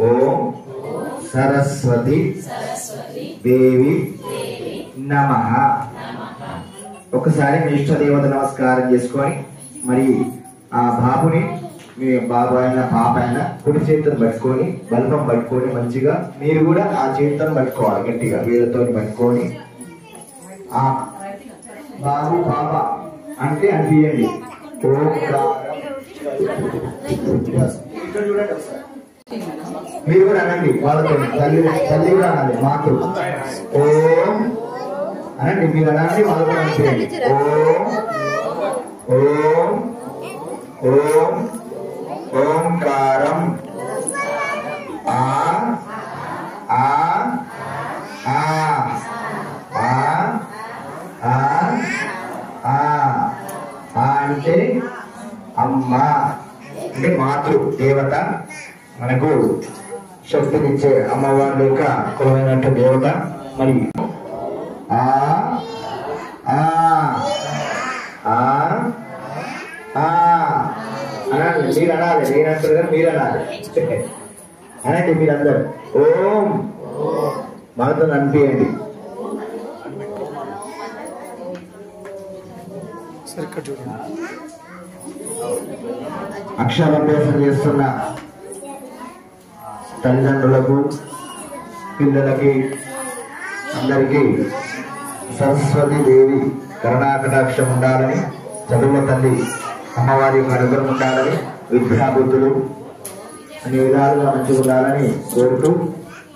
ఓం సరస్వతి దేవి నమః. ఒకసారి మీ ఇష్ట దేవత నమస్కారం చేసుకొని మరి ఆ బాబుని మీ బాబు అయినా పాప అయినా కుడి చేతిని పట్టుకొని బల్బం పట్టుకొని మంచిగా మీరు కూడా ఆ చేతితో పట్టుకోవాలి, గట్టిగా వీళ్ళతో పట్టుకొని ఆ బాబు పాప అంటే అనిపించండి. మీరు కూడా అనండి వాళ్ళతో, తల్లి కూడా అనాలి, మాతృ ఓం అనండి, మీరు అనండి వాళ్ళతో అనిపించండి. ఓం ఓం ఓంకారం ఆ ఆ ఆ ఆ ఆ అంటే అమ్మ, అంటే మాతృ దేవత, మనకు శక్తినిచ్చే అమ్మవారి యొక్క కులమైనట్టు దేవత. మరి ఆ ఆ ఆ ఆ అనాలి, మీరు అనాలి, నేను అంటారు కానీ మీరు అనాలి అనండి మీరందరూ. ఓం మనతో అనిపించండి. అక్షరాభ్యాసం చేస్తున్న తల్లిదండ్రులకు, పిల్లలకి, అందరికీ సరస్వతి దేవి కరుణాకటాక్షం ఉండాలని, చదువుల తల్లి అమ్మవారి యొక్క అనుగ్రహం ఉండాలని, విద్యాబుద్ధులు అన్ని విధాలుగా మంచిగా ఉండాలని కోరుతూ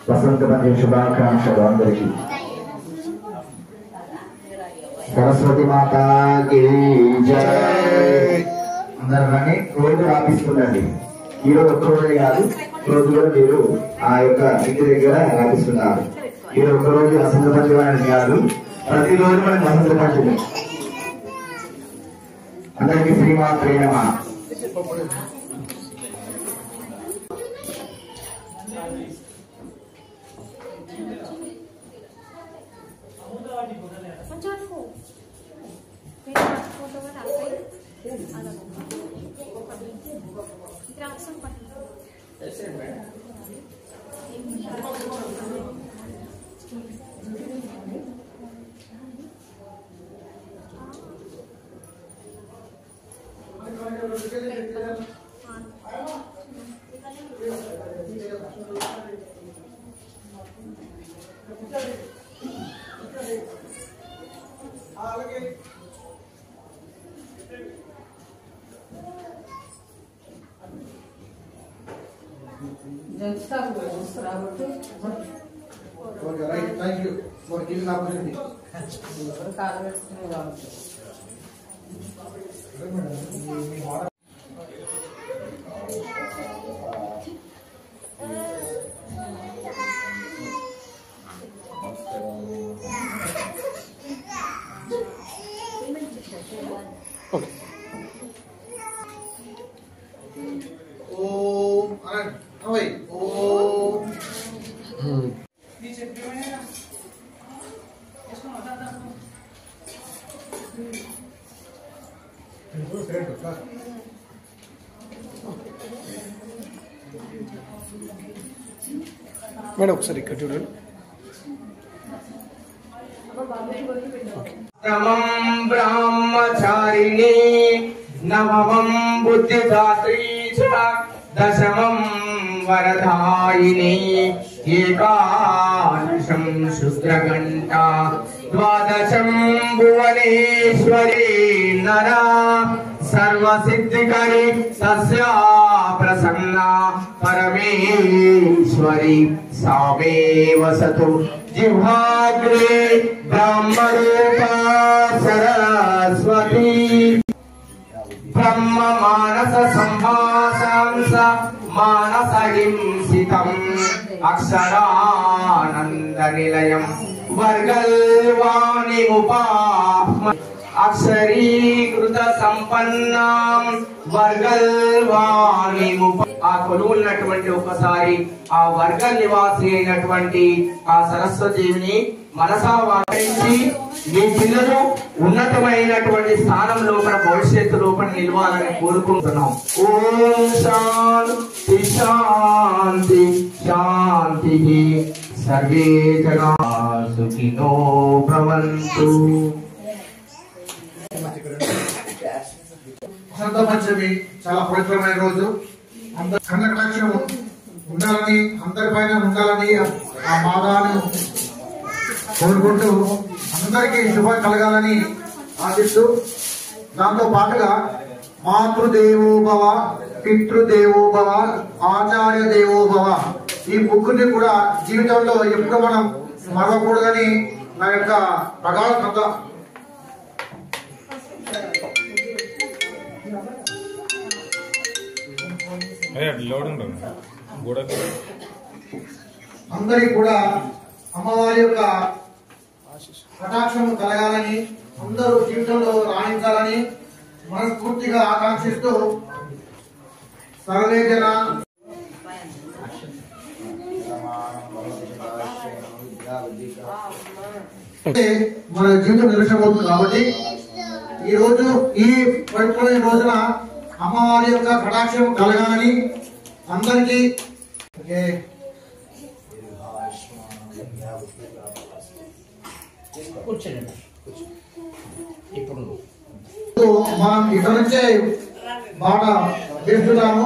వసంత పంచమి శుభాకాంక్షలు అందరికీ. సరస్వతి మాతాకి జై. అందరూ కానీ రోజు రాపిస్తుండండి. ఈరోజు ఒక్క రోజే కాదు, రోజు కూడా మీరు ఆ యొక్క ఇంటి దగ్గర రాపిస్తున్నారు. ఈరోజు ఒక్క రోజు వసంత పంచమి అని కాదు, ప్రతిరోజు మనకి వసంత పంచమి. అందరికీ శ్రీమాత్రే నమః. Okay, right. Thank you for giving the opportunity. Okay. Om Anand. Oh wait. Om. Madam ఒకసారి ఇక్కడ చూడండి. నమం బ్రహ్మచారిణి నవమం బుద్ధిదాత్రీ చ దశమం वरदायिनी एकादशं शुद्रघण्टा द्वादशं भुवनेश्वरी नरा सर्वसिद्धिकरी तस्या प्रसन्ना परमेश्वरी सामे वसतु जिह्वाग्रे ब्रह्मरूपा सरस्वती ब्रह्म मानस संभाषांस मानस हिंसितम् अक्षरानंद निलयम् वर्गल्वाणिमुपाह्म అక్షరీకృత సంపన్నాం వర్గల్వాణిముప ఆ కొలువున్నటువంటి ఒకసారి ఆ వర్గ నివాసి అయినటువంటి ఆ సరస్వతిని మనసా వారించి మీ పిల్లలు ఉన్నతమైనటువంటి స్థానం లోపల భవిష్యత్తు లోపల నిలవాలని కోరుకుంటున్నాం. ఓం శాంతి శాంతి శాంతి సర్వే జనా సుఖినో భవంతు. వసంత పంచమి చాలా పవిత్రమైన రోజు. అందరి కన్నకటాక్షం ఉండాలని, అందరిపైన ఉండాలని ఆ మాదాను కోరుకుంటూ అందరికీ శుభం కలగాలని ఆశిస్తూ, దాంతో పాటుగా మాతృదేవోభవ, పితృదేవోభవ, ఆచార్య దేవోభవ ఈ ముగ్గురిని కూడా జీవితంలో ఎప్పుడు మనం మరవకూడదని నా యొక్క ప్రగాఢ అందరికి కూడా అమ్మవారి యొక్క కటాక్షం కలగాలని, అందరూ జీవితంలో రాణించాలని మనస్ఫూర్తిగా ఆకాంక్షిస్తూ సర్వే జన మన జీవితం నిలిచిపోతుంది. కాబట్టి ఈ రోజు ఈ పవిత్రమైన రోజున అమ్మవారి యొక్క కటాక్షం కలగాలని అందరికీ మనం ఇక్కడ నుంచే బాట వేస్తున్నాము.